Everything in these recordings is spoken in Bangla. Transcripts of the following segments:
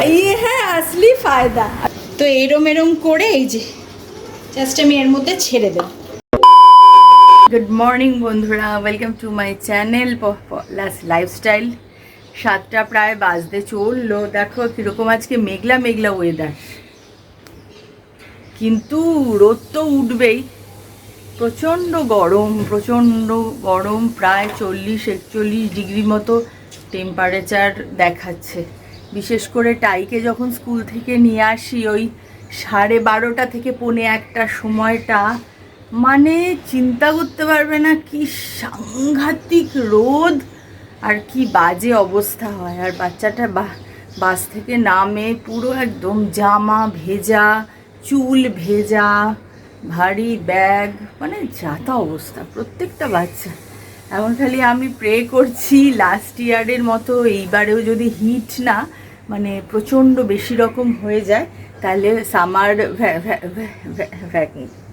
ये है असली फायदा। তো এরম এরম করে এই যে জাস্ট আমি এর মধ্যে ছেড়ে দেব। গুড মর্নিং বন্ধুরা, welcome to my channel Palash lifestyle. 7টা প্রায় বাজতে চললো। দেখো কীরকম আজকে মেঘলা মেঘলা ওয়েদার, কিন্তু রোদ তো উঠবেই। প্রচণ্ড গরম, প্রায় 40-41 ডিগ্রি মতো টেম্পারেচার দেখাচ্ছে। বিশেষ করে টাইকে যখন স্কুল থেকে নিয়ে আসি ওই 12:30 থেকে 1:45 সময়টা, মানে চিন্তা করতে পারবে না কি সাংঘাতিক রোদ আর কি বাজে অবস্থা হয়। আর বাচ্চাটা বাস থেকে নামে পুরো একদম জামা ভেজা, চুল ভেজা, ভারী ব্যাগ, মানে যাতা অবস্থা প্রত্যেকটা বাচ্চা। এখন খালি আমি প্রে করছি লাস্ট ইয়ারের মতো এইবারেও যদি হিট না মানে প্রচণ্ড বেশি রকম হয়ে যায়, তাহলে সামার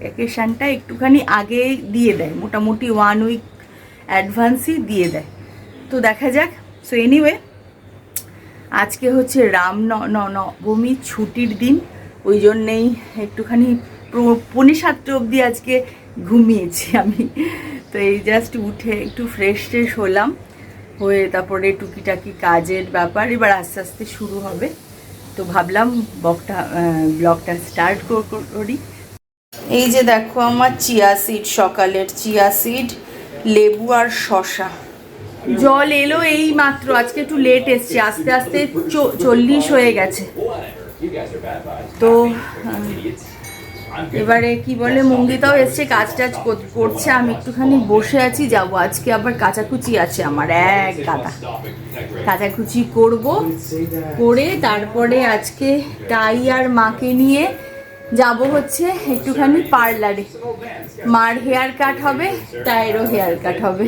ভ্যাকেশানটা একটুখানি আগে দিয়ে দেয়, মোটামুটি 1 উইক অ্যাডভান্সই দিয়ে দেয়। তো দেখা যাক। সো এনিওয়ে, আজকে হচ্ছে রামনবমী ছুটির দিন, ওই জন্যেই একটুখানি 7:45 অবধি আজকে ঘুমিয়েছি আমি। তো এই জাস্ট উঠে একটু ফ্রেশ হলাম, হয়ে তারপরে টুকিটাকি কাজের ব্যাপার এবার আস্তে আস্তে শুরু হবে। তো ভাবলাম ব্লগটা স্টার্ট করি। এই যে দেখো আমার চিয়া সিড, সকালের চিয়া সিড, লেবু আর শসা। জল এলো এই মাত্র, আজকে একটু লেট এসছে, আস্তে আস্তে 40 হয়ে গেছে। তো এবারে কি বলে মঙ্গিতাও এসছে, কাজ টাজ করছে, আমি একটুখানি বসে আছি। যাব আজকে আবার কাচাকুচি আছে আমার এক গাদা, কাচাকুচি করে তারপরে আজকে তাই আর মাকে নিয়ে যাব হচ্ছে একটুখানি পার্লারে। মার হেয়ার কাট হবে, তাইরও হেয়ার কাট হবে।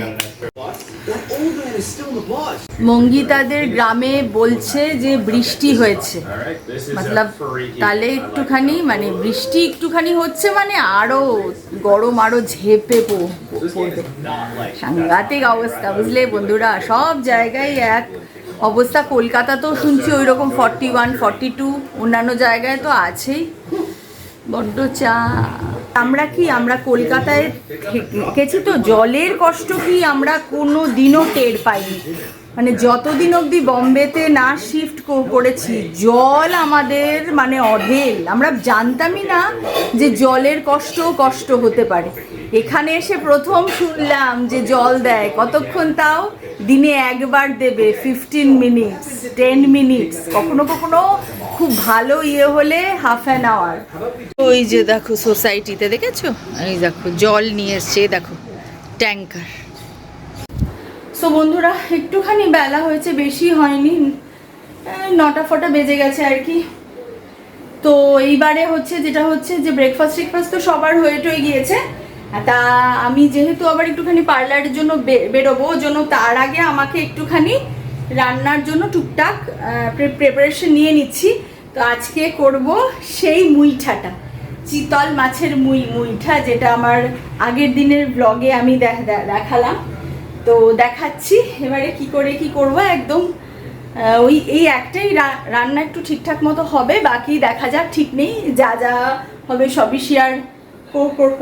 মঙ্গিতাদের গ্রামে বলছে যে বৃষ্টি হয়েছে, মতলব তাহলে একটুখানি মানে বৃষ্টি একটুখানি হচ্ছে মানে আরো গরম, আরো ঝেপে পড়বে। সাংঘাতিক অবস্থা, বুঝলে বন্ধুরা, সব জায়গায় এক অবস্থা। কলকাতাতেও শুনছি ওই রকম 41-42, অন্যান্য জায়গায় তো আছেই। বড্ড আমরা কলকাতায় থেকেছি তো জলের কষ্ট কি আমরা কোনো দিনও টের পাইনি। মানে যতদিন অবধি বম্বেতে না শিফট করেছি, জল আমাদের মানে অঢেল, আমরা জানতামই না যে জলের কষ্ট হতে পারে। এখানে এসে প্রথম শুনলাম যে জল দেয়, কতক্ষণ তাও দিনে একবার দেবে, 15 মিনিটস 10 মিনিটস, কখনো খুব ভালো ইয়ে হলে হাফ অ্যান আওয়ার। ওই যে দেখো সোসাইটিতে দেখেছো, এই দেখো জল নিয়ে এসছে, দেখো ট্যাঙ্কার। সো বন্ধুরা, একটুখানি বেলা হয়েছে, বেশি হয়নি, 9টা বেজে গেছে আর কি। তো এইবারে হচ্ছে যেটা হচ্ছে যে ব্রেকফাস্ট তো সবার হয়ে গিয়েছে। তা আমি যেহেতু আবার একটুখানি পার্লারের জন্য বেরোবো, জন্য তার আগে আমাকে একটুখানি রান্নার জন্য টুকটাক প্রিপারেশন নিয়ে নিচ্ছি। তো আজকে করব সেই মুইঠাটা, চিতল মাছের মুইঠা, যেটা আমার আগের দিনের ব্লগে আমি দেখালাম। তো দেখাচ্ছি এবারে কি করব। একদম এই একটাই রান্না একটু ঠিকঠাক মতো হবে, বাকি দেখা যাক, ঠিক নেই, যা হবে সবই শেয়ার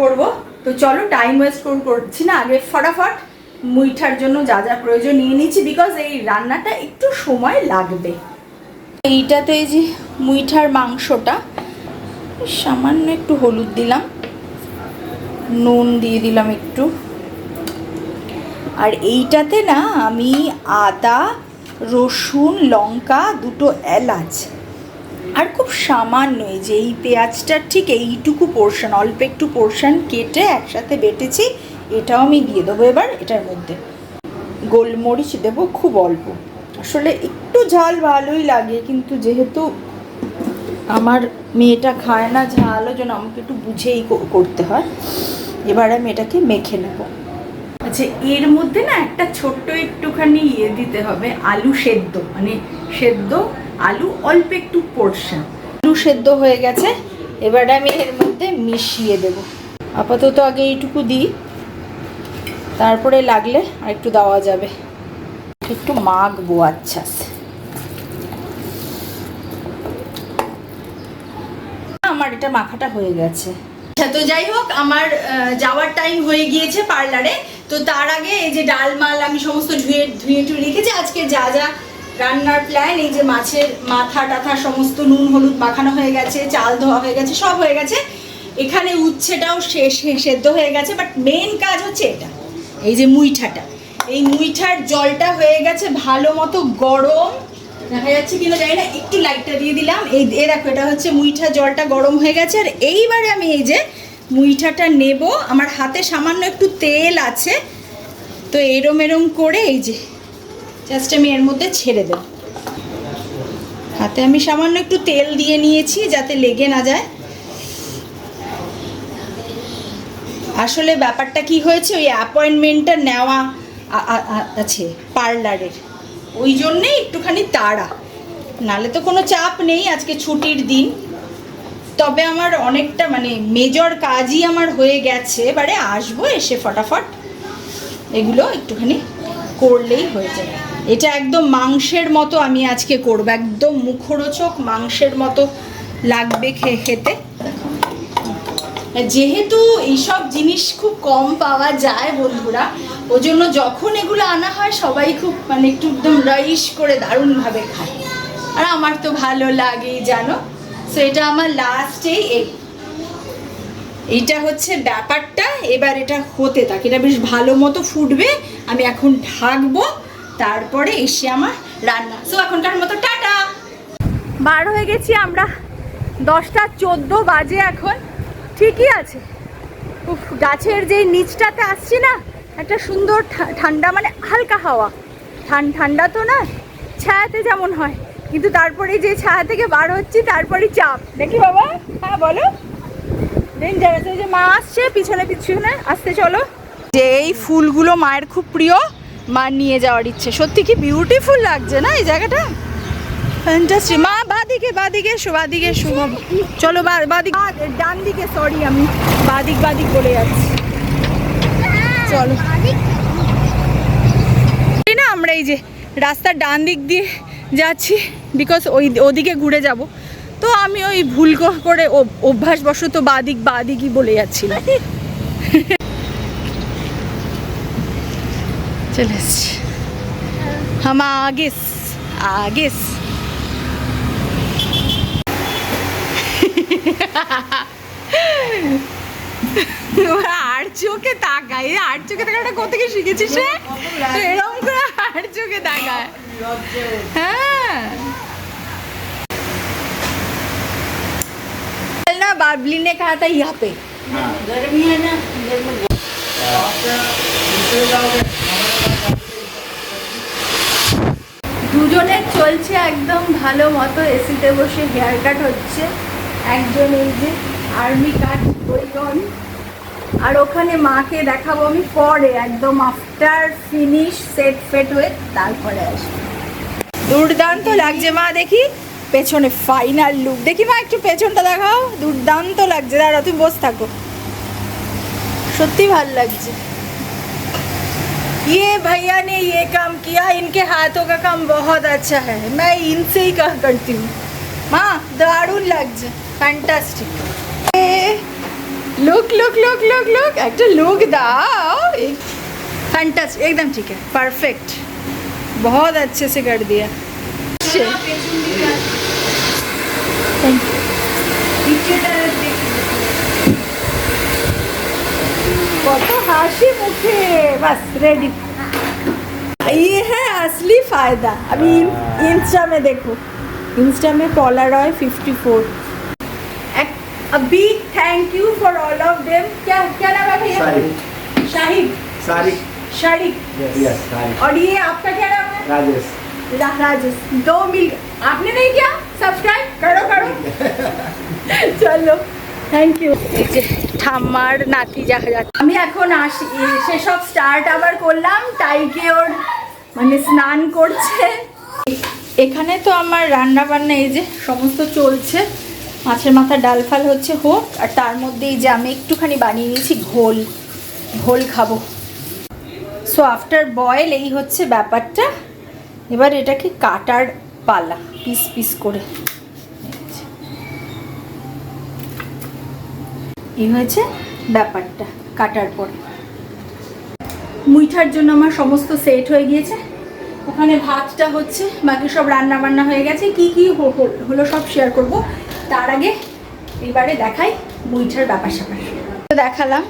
করব। তো চলো টাইম ওয়েস্ট করছি না, আগে ফটাফট মুইঠার জন্য যা প্রয়োজন নিয়ে নিচ্ছি, বিকজ এই রান্নাটা একটু সময় লাগবে। এইটাতে এই যে মুইঠার মাংসটা, সামান্য একটু হলুদ দিলাম, নুন দিয়ে দিলাম একটু, আর এইটাতে না আমি আদা, রসুন, লঙ্কা, 2টো এলাচ আর খুব সামান্য এই যে এই পেঁয়াজটা ঠিক এইটুকু পোর্শন, অল্প একটু পোর্শন কেটে একসাথে বেটেছি, এটাও আমি দিয়ে দেবো এবার এটার মধ্যে। গোলমরিচ দেবো খুব অল্প, আসলে একটু ঝাল ভালোই লাগে, কিন্তু যেহেতু আমার মেয়েটা খায় না ঝাল, ওই জন্য আমাকে একটু বুঝেই করতে হয়। এবার আমি এটাকে মেখে নেব। আচ্ছা, এর মধ্যে না একটা ছোট্ট একটুখানি দিতে হবে, আলু সেদ্ধ, মানে সেদ্ধ আলু, অল্প একটু পোর্শন আলু সেদ্ধ হয়ে গেছে। এবারে আমি এর মধ্যে মিশিয়ে দেব। আপাতত আগে এইটুকু দিই, তারপরে লাগলে আর একটু দেওয়া যাবে। একটু মাখবো, আচ্ছা আমার এটা মাখাটা হয়ে গেছে। তো যাই হোক, আমার যাওয়ার টাইম হয়ে গিয়েছে পার্লারে। তো তার আগে এই যে ডাল মাল আমি সমস্ত ধুয়ে রেখেছি। আজকে যা যা রান্নার প্ল্যান, এই যে মাছের মাথা টাথা সমস্ত নুন হলুদ মাখানো হয়ে গেছে, চাল ধোয়া হয়ে গেছে, সব হয়ে গেছে। এখানে উচ্ছেটাও সেদ্ধ হয়ে গেছে, বাট মেন কাজ হচ্ছে এটা, এই যে মুইঠাটা। এই মুইঠার জলটা হয়ে গেছে ভালো মতো গরম, দেখা যাচ্ছে কিনা জানি না, একটু লাইটটা দিয়ে দিলাম। এই দেখো, এটা হচ্ছে মুইঠা, জলটা গরম হয়ে গেছে। আর এইবারে আমি এই যে মুইঠাটা নেব, আমার হাতে সামান্য একটু তেল আছে, তো এরম করে এই যে জাস্ট আমি এর মধ্যে ছেড়ে দেব। হাতে আমি সামান্য একটু তেল দিয়ে নিয়েছি যাতে লেগে না যায়। আসলে ব্যাপারটা কি হয়েছে, ওই অ্যাপয়েন্টমেন্টটা নেওয়া আছে পার্লারের, ওই জন্যেই একটুখানি তাড়া, নালে তো কোনো চাপ নেই, আজকে ছুটির দিন। তবে আমার অনেকটা মানে মেজর কাজই আমার হয়ে গেছে, এবারে আসবো, এসে ফটাফট এগুলো একটুখানি করলেই হয়ে যাবে। এটা একদম মাংসের মতো আমি আজকে করবো, একদম মুখরোচক মাংসের মতো লাগবে খেতে। যেহেতু এইসব জিনিস খুব কম পাওয়া যায় বন্ধুরা, ওই জন্য যখন এগুলো আনা হয় সবাই খুব মানে একটু একদম রাইস করে দারুণভাবে খায়, আর আমার তো ভালো লাগেই জানো। সো এটা আমার লাস্টেই এইটা হচ্ছে ব্যাপারটা। এবার এটা হতে থাকে, এটা বেশ ভালো মতো ফুটবে, আমি এখন ঢাকবো, তারপরে এসে আমার রান্না। সো এখনকার মতো টাটা। বার হয়ে গেছি আমরা, 10:14 বাজে এখন। ঠিকই আছে, গাছের যেই নিচটাতে আসছি না, একটা সুন্দর ঠান্ডা, মানে হালকা হাওয়া, ঠান্ডা তো না, ছায়াতে যেমন হয়, কিন্তু তারপরে যে ছায়া থেকে বার হচ্ছি তারপরে চাপ দেখি। বাবা হ্যাঁ বলো, ডেঞ্জারাস। এই যে মা আসছে, পিছনে আসতে চলো। যে এই ফুলগুলো মায়ের খুব প্রিয়, মা নিয়ে যাওয়ার ইচ্ছে। সত্যি কি বিউটিফুল লাগছে না এই জায়গাটা, ফ্যান্টাস্টিক। মা বাদিকে শুভ, চলো বাদিক, ডান দিকে, সরি আমি বাদিক বলে যাচ্ছি। চলো না, আমরা এই যে রাস্তার ডান দিক দিয়ে যাচ্ছি, বিকজ ওদিকে ঘুরে যাব। তো আমি ওই ভুল করে অভ্যাসবশত বাদিকই বলে যাচ্ছিলাম। চলে এসছি হাম আগেস। আর চোখে তাকায়, আর চোখে তাকাটা কোথেকে শিখেছিস রে? এরকম করে আর চোখে তাকায়। হ্যাঁ ना, बाबली ने कहा था यहाँ पे गर्मी है ना, দুজনের চলছে একদম ভালো মতো, এসিতে বসে হেয়ার কাট হচ্ছে। একজন এই যে আর্মি কাট বইগন, আর ওখানে মাকে দেখাবো আমি পরে, একদম আফটার ফিনিশ সেট হয়ে তারপরে আসবো। দুর্দান্ত লাগছে মা, দেখি পেছনে ফাইনাল লুক দেখি। মা একটু পেছনটা দেখাও, দুর্দান্ত লাগছে। দাঁড়া তুমি বসে থাকো, সত্যি ভালো লাগছে। ये भैया ने ये काम किया, इनके हाथों का काम बहुत अच्छा है, मैं इनसे ही करती हूँ। माँ दारुण লাগছে, फैंटास्टिक। लुक একটা लुक दाओ, फैंटास्टिक, एकदम ठीक है, परफेक्ट, बहुत अच्छे से कर दिया। Thank you. কত হাসি মুখে, बस रेडी। ये है असली फायदा। अभी इंस्टा में देखो, इंस्टा में पोलारॉय 54। अभी thank you for all of them. क्या नाम है भैया? शाहिद। यस, और ये आपका क्या नाम है? राजेश। 2 मिल, आपने नहीं किया सब्सक्राइब? करो चलो, থ্যাংক ইউ। এই যে ঠাম্মার নাতি দেখা যাচ্ছে। আমি এখন আসি, সেসব স্টার্ট আবার করলাম। টাইকে ওর মানে স্নান করছে। এখানে তো আমার রান্না বান্না এই যে সমস্ত চলছে, মাছের মাথা ডাল ফাল হচ্ছে হোক, আর তার মধ্যে এই যে আমি একটুখানি বানিয়ে নিয়েছি ঘোল খাবো। সো আফটার বয়েল এই হচ্ছে ব্যাপারটা। এবার এটাকে কাটার পালা, পিস করে। এই হয়েছে ব্যাপারটা কাটার পরে। মুইঠার জন্য আমার সমস্ত সেট হয়ে গিয়েছে। ওখানে ভাতটা হচ্ছে, বাকি সব রান্না বান্না হয়ে গেছে। কি কি হলো সব শেয়ার করব। তার আগে এবারে দেখাই মুইঠার ব্যাপার স্যাপার। দেখালাম,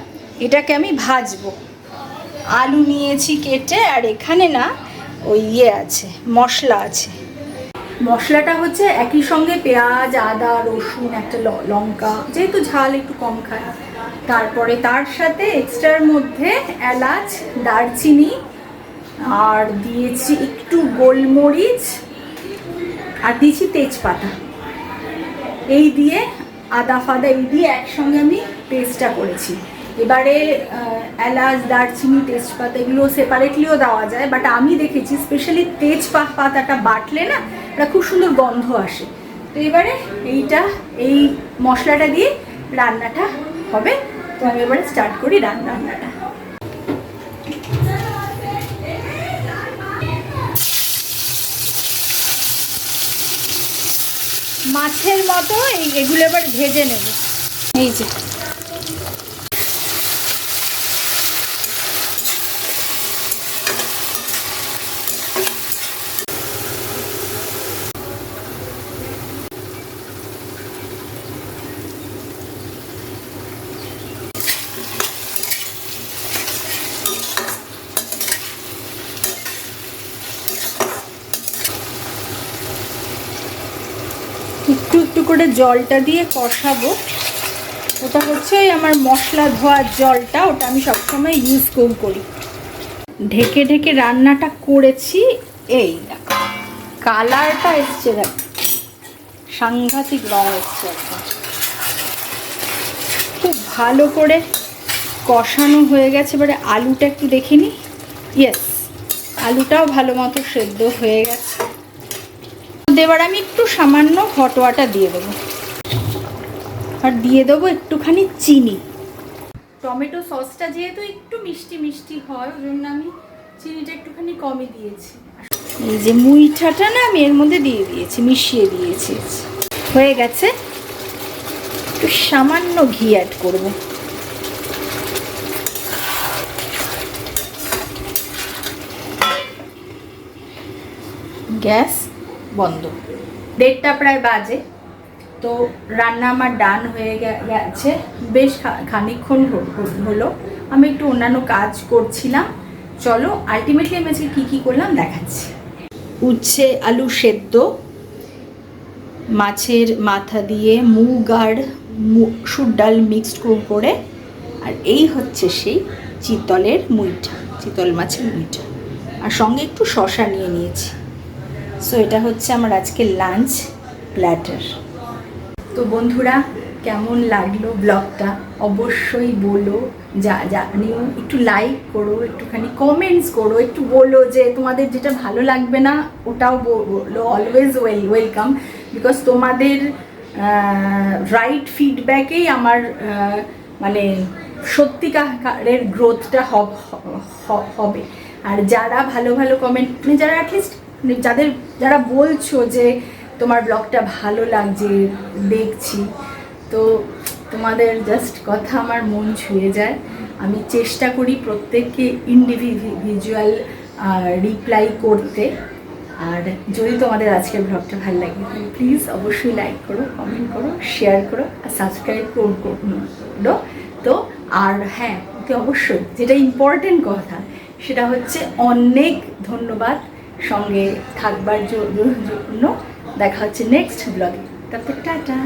এটাকে আমি ভাজবো। আলু নিয়েছি কেটে, আর এখানে না ওই আছে, মশলা আছে। মশলাটা হচ্ছে একই সঙ্গে পেঁয়াজ, আদা, রসুন, একটা লঙ্কা, যেহেতু ঝাল একটু কম খায়। তারপরে তার সাথে এক্সট্রার মধ্যে এলাচ, দারচিনি, আর দিয়েছি একটু গোলমরিচ, আর দিয়েছি তেজপাতা। এই দিয়ে আদা ফাদা এই দিয়ে একসঙ্গে আমি পেস্টটা করেছি। এবারে এলাচ, দারচিনি, তেজপাতা এগুলো সেপারেটলিও দেওয়া যায়, বাট আমি দেখেছি স্পেশালি তেজপাতাটা বাটলে না এটা খুব সুন্দর গন্ধ আসে। তো এবারে এই মশলাটা দিয়ে রান্নাটা হবে। তো আমি এবারে স্টার্ট করি রান্নাটা। মাছের মতো এগুলো এবার ভেজে নেব। এই যে একটু একটু করে জলটা দিয়ে কষাবো। ওটা হচ্ছে আমার মশলা ধোয়ার জলটা, ওটা আমি সবসময় ইউজ করি। ঢেকে ঢেকে রান্নাটা করেছি। এই দেখো কালারটা এসছে, দেখ সাংঘাতিক রং এসছে একদম। খুব ভালো করে কষানো হয়ে গেছে। এবারে আলুটা একটু দেখে নিই। ইয়েস, আলুটাও ভালো মতো সেদ্ধ হয়ে গেছে। এবার আমি একটু সামান্য হট ওয়াটার দিয়ে দেবো, আর দিয়ে দেবো একটুখানি চিনি। টমেটো সসটা যেহেতু একটু মিষ্টি মিষ্টি হয়, ওই জন্য আমি চিনিটা একটুখানি কমই দিয়েছি। এই যে মুইঠাটা না আমি এর মধ্যে দিয়ে দিয়েছি, মিশিয়ে দিয়েছি। হয়ে গেছে। একটু সামান্য ঘি অ্যাড করব। গ্যাস বন্ধ। 1:30 প্রায় বাজে। তো রান্না আমার ডান হয়ে গেছে। বেশ খানিকক্ষণ হলো। আমি একটু অন্যান্য কাজ করছিলাম। চলো আলটিমেটলি আমি আজকে কী কী করলাম দেখাচ্ছি। উচ্ছে আলু সেদ্ধ, মাছের মাথা দিয়ে মুগ আর মসুর ডাল মিক্সড করে, আর এই হচ্ছে সেই চিতলের মুইঠা, চিতল মাছের মুইঠা, আর সঙ্গে একটু শসা নিয়ে নিয়েছি। সো এটা হচ্ছে আমার আজকে লাঞ্চ প্ল্যাটার। তো বন্ধুরা, কেমন লাগলো ব্লগটা অবশ্যই বলো। জানিও, একটু লাইক করো, একটুখানি কমেন্টস করো, একটু বলো যে তোমাদের যেটা ভালো লাগবে না ওটাও বলো। অলওয়েজ ওয়েলকাম, বিকজ তোমাদের রাইট ফিডব্যাকেই আমার মানে সত্যিকারের গ্রোথটা হবে। আর যারা ভালো ভালো কমেন্ট, মানে যারা অ্যাটলিস্ট যারা বলছো যে তোমার ব্লগটা ভালো লাগছে দেখছি, তো তোমাদের জাস্ট কথা আমার মন ছুঁয়ে যায়। আমি চেষ্টা করি প্রত্যেককে ইন্ডিভিজুয়াল রিপ্লাই করতে। আর যদি তোমাদের আজকের ব্লগটা ভালো লাগে তাহলে প্লিজ অবশ্যই লাইক করো, কমেন্ট করো, শেয়ার করো, আর সাবস্ক্রাইব করো। তো আর হ্যাঁ, তো অবশ্যই যেটা ইম্পর্টেন্ট কথা সেটা হচ্ছে অনেক ধন্যবাদ সঙ্গে থাকবার জন্য। দেখা হচ্ছে নেক্সট ব্লগে। তারপর টাটা।